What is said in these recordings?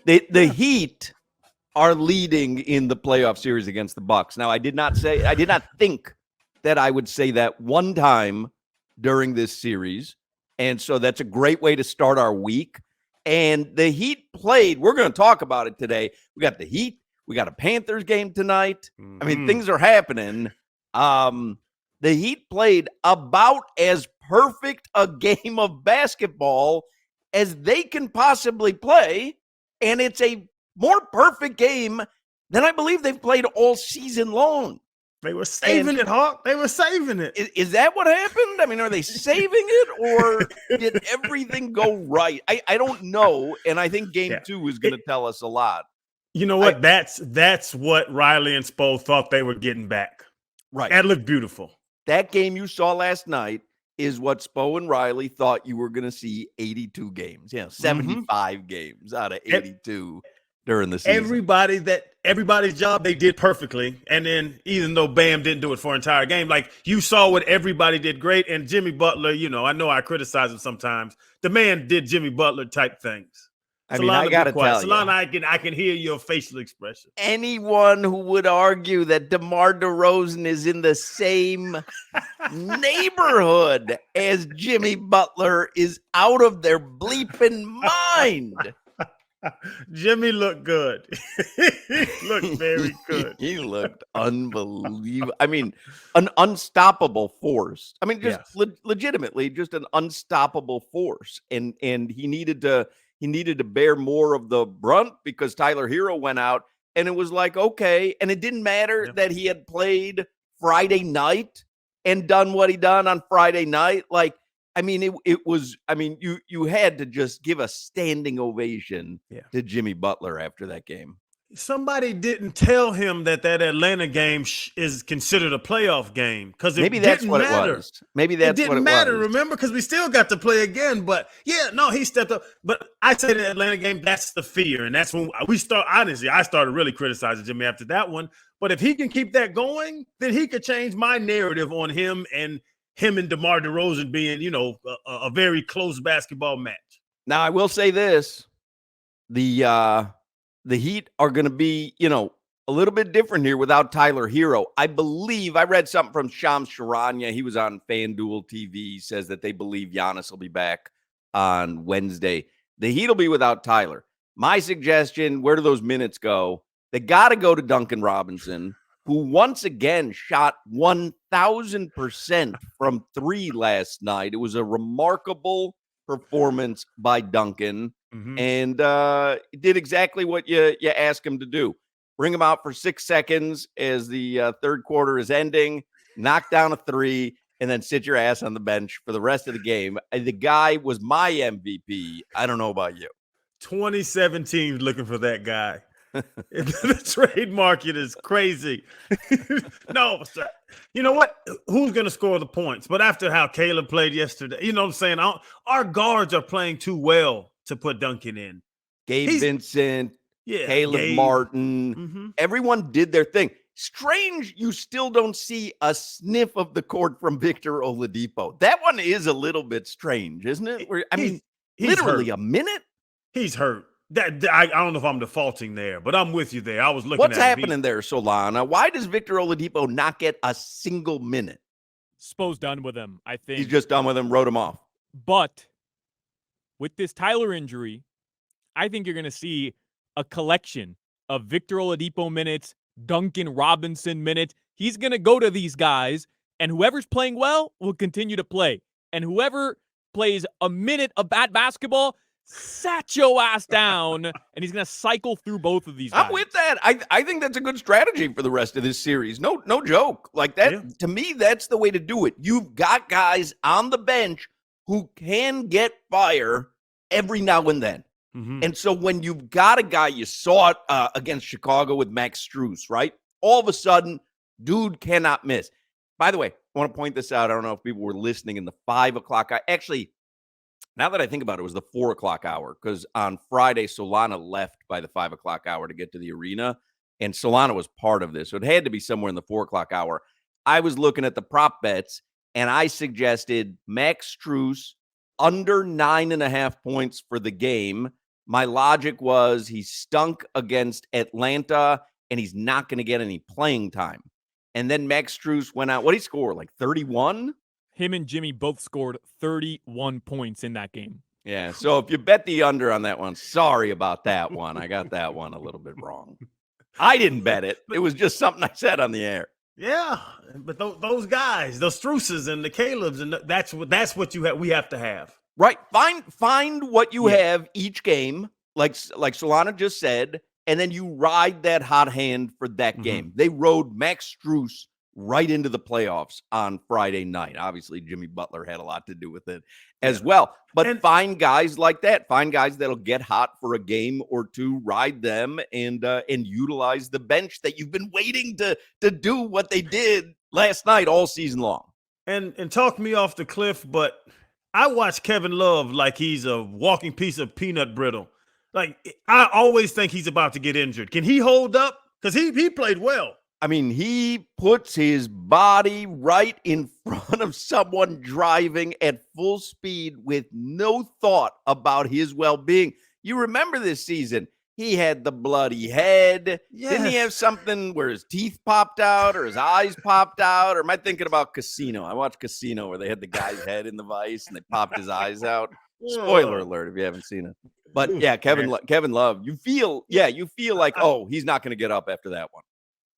The Heat are leading in the playoff series against the Bucks. Now, I did not think that I would say that one time during this series. And so that's a great way to start our week. And the Heat played, we're going to talk about it today. We got the Heat. We got a Panthers game tonight. I mean, things are happening. The Heat played about as perfect a game of basketball as they can possibly play. And it's a more perfect game than I believe they've played all season long. They were saving it, Hawk. They were saving it. Is that what happened? I mean, are they saving it, or did everything go right? I don't know, and I think game 2 is going to tell us a lot. You know what? That's what Riley and Spo thought they were getting back. Right. That looked beautiful. That game you saw last night is what Spo and Riley thought you were going to see 82 games. 75 games out of 82 during the season. Everybody's job they did perfectly. And then even though Bam didn't do it for an entire game, like you saw what everybody did great. And Jimmy Butler, I know I criticize him sometimes. The man did Jimmy Butler type things. I mean, I got to tell you. Solana, I can hear your facial expression. Anyone who would argue that DeMar DeRozan is in the same neighborhood as Jimmy Butler is out of their bleeping mind. Jimmy looked good. He looked very good. He looked unbelievable. I mean, an unstoppable force. I mean, just legitimately just an unstoppable force. And he needed to bear more of the brunt because Tyler Hero went out, and it was like, okay. And it didn't matter that he had played Friday night and done what he done on Friday night. Like, I mean, it was, I mean, you had to just give a standing ovation to Jimmy Butler after that game. Somebody didn't tell him that Atlanta game is considered a playoff game because maybe that's what it was. Maybe that's what it matter. Remember, because we still got to play again. But he stepped up. But I say the Atlanta game, that's the fear, and that's when we start. Honestly, I started really criticizing Jimmy after that one. But if he can keep that going, then he could change my narrative on him and DeMar DeRozan being, a very close basketball match. Now, I will say this: the Heat are going to be, a little bit different here without Tyler Hero. I believe I read something from Shams Charania. He was on FanDuel TV. He says that they believe Giannis will be back on Wednesday. The Heat will be without Tyler. My suggestion: where do those minutes go? They got to go to Duncan Robinson, who once again shot 1,000% from 3 last night. It was a remarkable performance by Duncan, and did exactly what you asked him to do. Bring him out for 6 seconds as the third quarter is ending, knock down a 3, and then sit your ass on the bench for the rest of the game. The guy was my MVP. I don't know about you. 2017 looking for that guy. The trade market is crazy. No, sir. You know what? Who's going to score the points? But after how Caleb played yesterday, you know what I'm saying? Our guards are playing too well to put Duncan in. Gabe Vincent, Caleb Martin, everyone did their thing. Strange, you still don't see a sniff of the court from Victor Oladipo. That one is a little bit strange, isn't it? He's literally hurt. A minute. He's hurt. I don't know if I'm defaulting there, but I'm with you there. I was looking What's happening there, Solana? Why does Victor Oladipo not get a single minute? Spo's done with him, I think. He's just done with him, wrote him off. But with this Tyler injury, I think you're going to see a collection of Victor Oladipo minutes, Duncan Robinson minutes. He's going to go to these guys, and whoever's playing well will continue to play. And whoever plays a minute of bad basketball, sat your ass down, and he's going to cycle through both of these guys. I'm with that. I think that's a good strategy for the rest of this series. No joke. Like that, to me, that's the way to do it. You've got guys on the bench who can get fire every now and then. And so when you've got a guy, you saw it against Chicago with Max Strus, right? All of a sudden, dude cannot miss. By the way, I want to point this out. I don't know if people were listening in the 5 o'clock. Actually, now that I think about it, it was the 4 o'clock hour because on Friday, Solana left by the 5 o'clock hour to get to the arena, and Solana was part of this. So it had to be somewhere in the 4 o'clock hour. I was looking at the prop bets, and I suggested Max Strus under 9.5 points for the game My logic was he stunk against Atlanta, and he's not going to get any playing time. And then Max Strus went out. What did he score? Like 31? Him and Jimmy both scored 31 points in that game. Yeah, so if you bet the under on that one, sorry about that one. I got that one a little bit wrong. I didn't bet it. It was just something I said on the air. Yeah, but those guys, those Struces and the Calebs, and that's what you have. We have to have. Right. Find what you have each game, like Solana just said, and then you ride that hot hand for that game. They rode Max Strus right into the playoffs on Friday night. Obviously, Jimmy Butler had a lot to do with it as well. But find guys like that. Find guys that'll get hot for a game or two, ride them, and utilize the bench that you've been waiting to do what they did last night all season long. And talk me off the cliff, but I watch Kevin Love like he's a walking piece of peanut brittle. Like, I always think he's about to get injured. Can he hold up? Because he played well. I mean, he puts his body right in front of someone driving at full speed with no thought about his well-being. You remember this season, he had the bloody head. Yes. Didn't he have something where his teeth popped out or his eyes popped out? Or am I thinking about Casino? I watched Casino where they had the guy's head in the vice and they popped his eyes out. Spoiler alert if you haven't seen it. But yeah, Kevin Love, you feel like, oh, he's not going to get up after that one.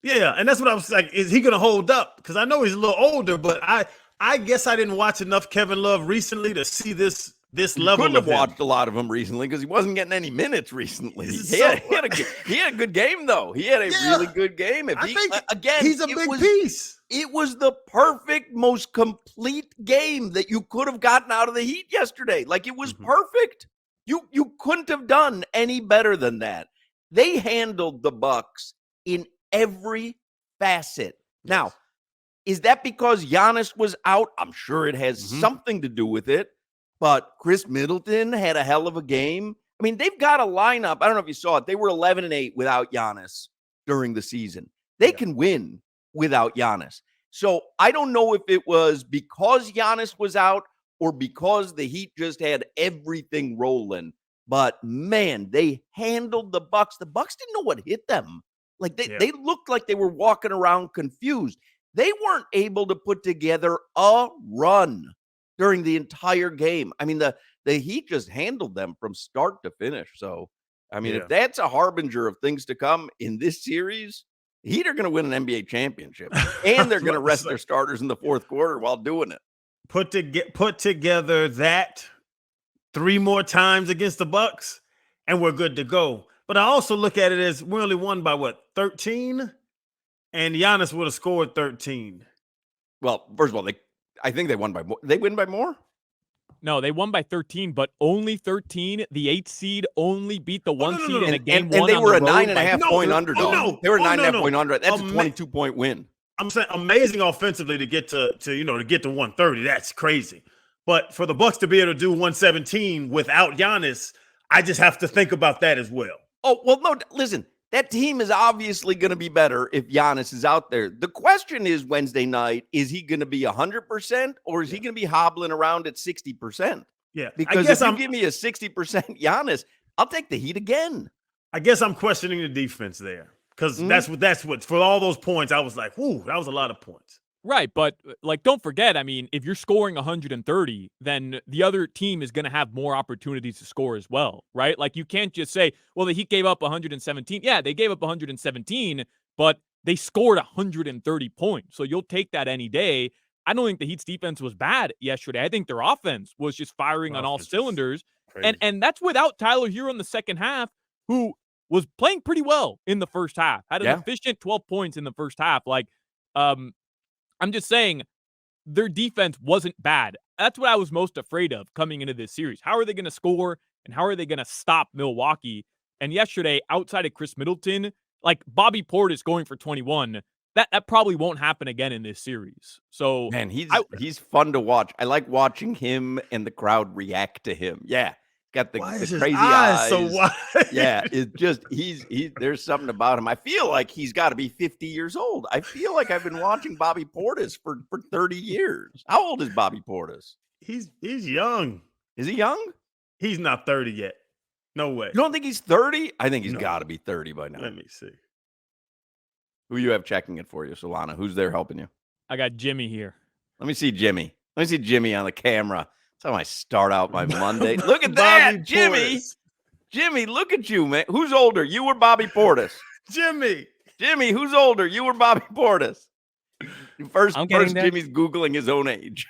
Yeah, and that's what I was like, is he going to hold up? Because I know he's a little older, but I guess I didn't watch enough Kevin Love recently to see this level Couldn't of have watched a lot of him recently because he wasn't getting any minutes recently. He had a good game, though. He had a really good game. I think he's a big piece. It was the perfect, most complete game that you could have gotten out of the Heat yesterday. Like, it was perfect. You couldn't have done any better than that. They handled the Bucks in every facet. Now, is that because Giannis was out? I'm sure it has something to do with it. But Chris Middleton had a hell of a game. I mean, they've got a lineup. I don't know if you saw it. They were 11-8 without Giannis during the season. They can win without Giannis. So I don't know if it was because Giannis was out or because the Heat just had everything rolling. But, man, they handled the Bucks. The Bucks didn't know what hit them. Like, they looked like they were walking around confused. They weren't able to put together a run during the entire game. I mean, the Heat just handled them from start to finish. So, I mean, if that's a harbinger of things to come in this series, the Heat are going to win an NBA championship. And they're going to rest their starters in the fourth quarter while doing it. Put together that 3 more times against the Bucks, and we're good to go. But I also look at it as we only won by 13? And Giannis would have scored 13. Well, first of all, I think they won by more. They win by more? No, they won by 13, but only 13. The 8th seed only beat the 1 seed in a game one. And they were a 9.5 point underdog. underdog. They were a 9.5 point underdog. That's a 22-point win. I'm saying amazing offensively to get to 130. That's crazy. But for the Bucks to be able to do 117 without Giannis, I just have to think about that as well. Oh, well, no, listen, that team is obviously going to be better if Giannis is out there. The question is Wednesday night, is he going to be 100% or is he going to be hobbling around at 60%? Yeah. Because if you give me a 60% Giannis, I'll take the Heat again. I guess I'm questioning the defense there because that's what for all those points, I was like, whoo, that was a lot of points. Right, but like, don't forget, I mean, if you're scoring 130, then the other team is going to have more opportunities to score as well, right? Like, you can't just say, well, the Heat gave up 117. Yeah, they gave up 117, but they scored 130 points. So you'll take that any day. I don't think the Heat's defense was bad yesterday. I think their offense was just firing on all cylinders. And that's without Tyler Hero in the second half, who was playing pretty well in the first half. Had an efficient 12 points in the first half. Like, I'm just saying their defense wasn't bad. That's what I was most afraid of coming into this series. How are they going to score and how are they going to stop Milwaukee? And yesterday, outside of Chris Middleton, like Bobby Portis going for 21, that probably won't happen again in this series. So, man, he's fun to watch. I like watching him and the crowd react to him. Yeah. Got the crazy eyes. So wide? Yeah, it's just there's something about him. I feel like he's got to be 50 years old. I feel like I've been watching Bobby Portis for 30 years. How old is Bobby Portis? He's young. Is he young? He's not 30 yet. No way. You don't think he's 30? I think he's No. got to be 30 by now. Let me see. Who you have checking it for you, Solana? Who's there helping you? I got Jimmy here. Let me see Jimmy. Let me see Jimmy on the camera. That's how I start out my Monday. Look at that, Bobby Jimmy. Portis. Jimmy, look at you, man. Who's older, you or Bobby Portis? Jimmy. Jimmy, who's older, you or Bobby Portis? First there. Jimmy's Googling his own age.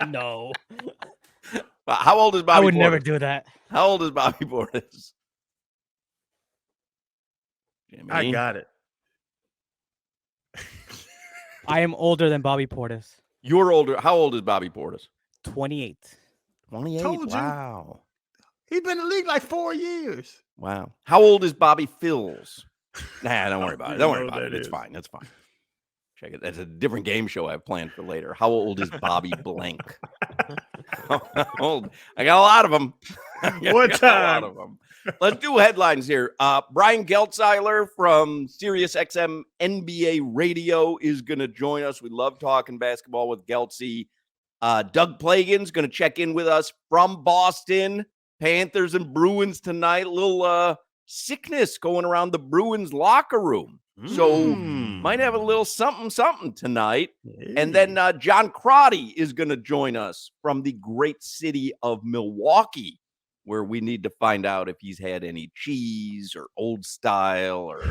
No, How old is Bobby I would Portis? never do that. How old is Bobby Portis? Jimmy. I got it. I am older than Bobby Portis. You're older. How old is Bobby Portis? 28. 28. Told you. Wow. He's been in the league like 4 years. Wow. How old is Bobby Phils? Nah, don't worry about it. Don't worry know about it. that It's is. fine. It's fine. Check it. That's a different game show I have planned for later. How old is Bobby Blank? How old? I got a lot of them. What time? A lot of them. Let's do headlines here. Brian Geltzeiler from SiriusXM NBA Radio is going to join us. We love talking basketball with Geltzy. Doug Plagan's going to check in with us from Boston. Panthers and Bruins tonight. A little sickness going around the Bruins locker room. So might have a little something tonight. And then John Crotty is going to join us from the great city of Milwaukee, where we need to find out if he's had any cheese or old style or,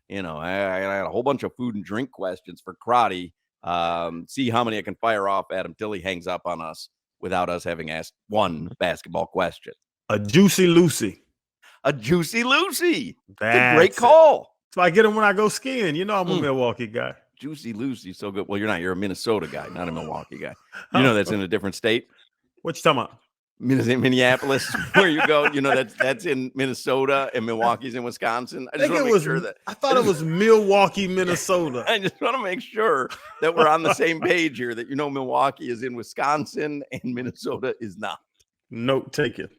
I had a whole bunch of food and drink questions for Crotty. See how many I can fire off at him till he hangs up on us without us having asked one basketball question. A Juicy Lucy. A Juicy Lucy. That's a That's great it. call. So I get him when I go skiing. You know I'm a Milwaukee guy. Juicy Lucy, so good. Well, you're not. You're a Minnesota guy, not a Milwaukee guy. You know that's in a different state. What you talking about? Minneapolis, where you go. That's in Minnesota, and Milwaukee's in Wisconsin. I just want to make sure that I thought it was Milwaukee, Minnesota. I just want to make sure that we're on the same page here. That Milwaukee is in Wisconsin and Minnesota is not. Note taken.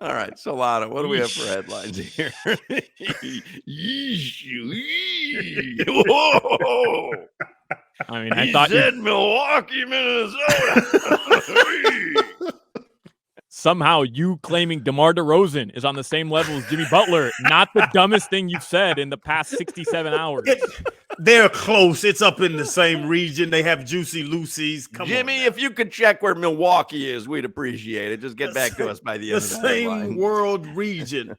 All right, Solana, what do we have for headlines here? Whoa! I mean, I He thought said Milwaukee, Minnesota. somehow you claiming DeMar DeRozan is on the same level as Jimmy Butler. Not the dumbest thing you've said in the past 67 hours. They're close. It's up in the same region. They have Juicy Lucy's. Come Jimmy, on now. if you could check where Milwaukee is, we'd appreciate it. Just get back to us by the end The of the same headline. world region.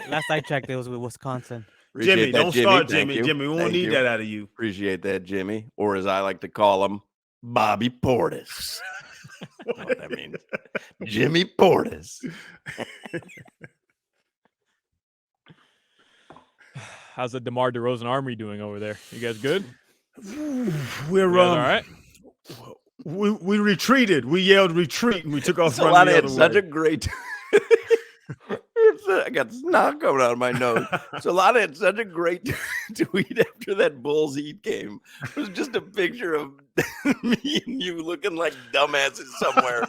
Last I checked, it was with Wisconsin. Appreciate Jimmy, that, don't start, Thank Jimmy. you. Jimmy, we won't Thank need you. that out of you. Appreciate that, Jimmy. Or as I like to call him, Bobby Portis. I don't know what that means. Jimmy Portis. How's the DeMar DeRozan Army doing over there? You guys good? We're You guys all right? we retreated. We yelled retreat and we took off running Solana the had other such way. a great. I got snot coming out of my nose. Solana had such a great tweet after that Bulls Heat game. It was just a picture of me and you looking like dumbasses somewhere,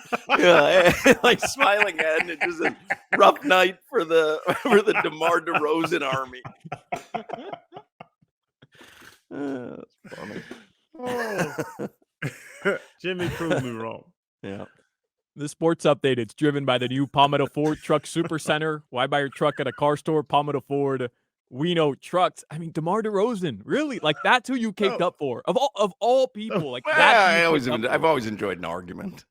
like smiling at, and it's just a rough night for the DeMar DeRozan Army. That's funny. Oh. Jimmy proved me wrong. Yeah. The sports update, it's driven by the new Palmetto Ford Truck Super Center. Why buy your truck at a car store? Palmetto Ford. We know trucks. I mean, DeMar DeRozan, really? Like, that's who you caked up for. Of all people. Like, that's who you caked up I've for. always enjoyed an argument.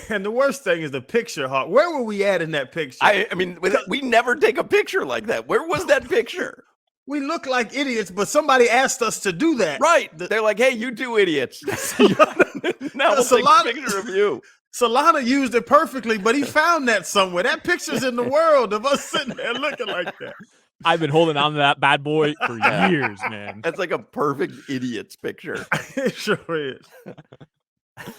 And the worst thing is the picture, Hawk. Where were we at in that picture? I mean, we never take a picture like that. Where was that picture? We look like idiots, but somebody asked us to do that. Right. They're like, hey, you two idiots. Now we'll take a picture of you. Solana used it perfectly, but he found that somewhere. That picture's in the world of us sitting there looking like that. I've been holding on to that bad boy for years, man. That's like a perfect idiot's picture. It sure is.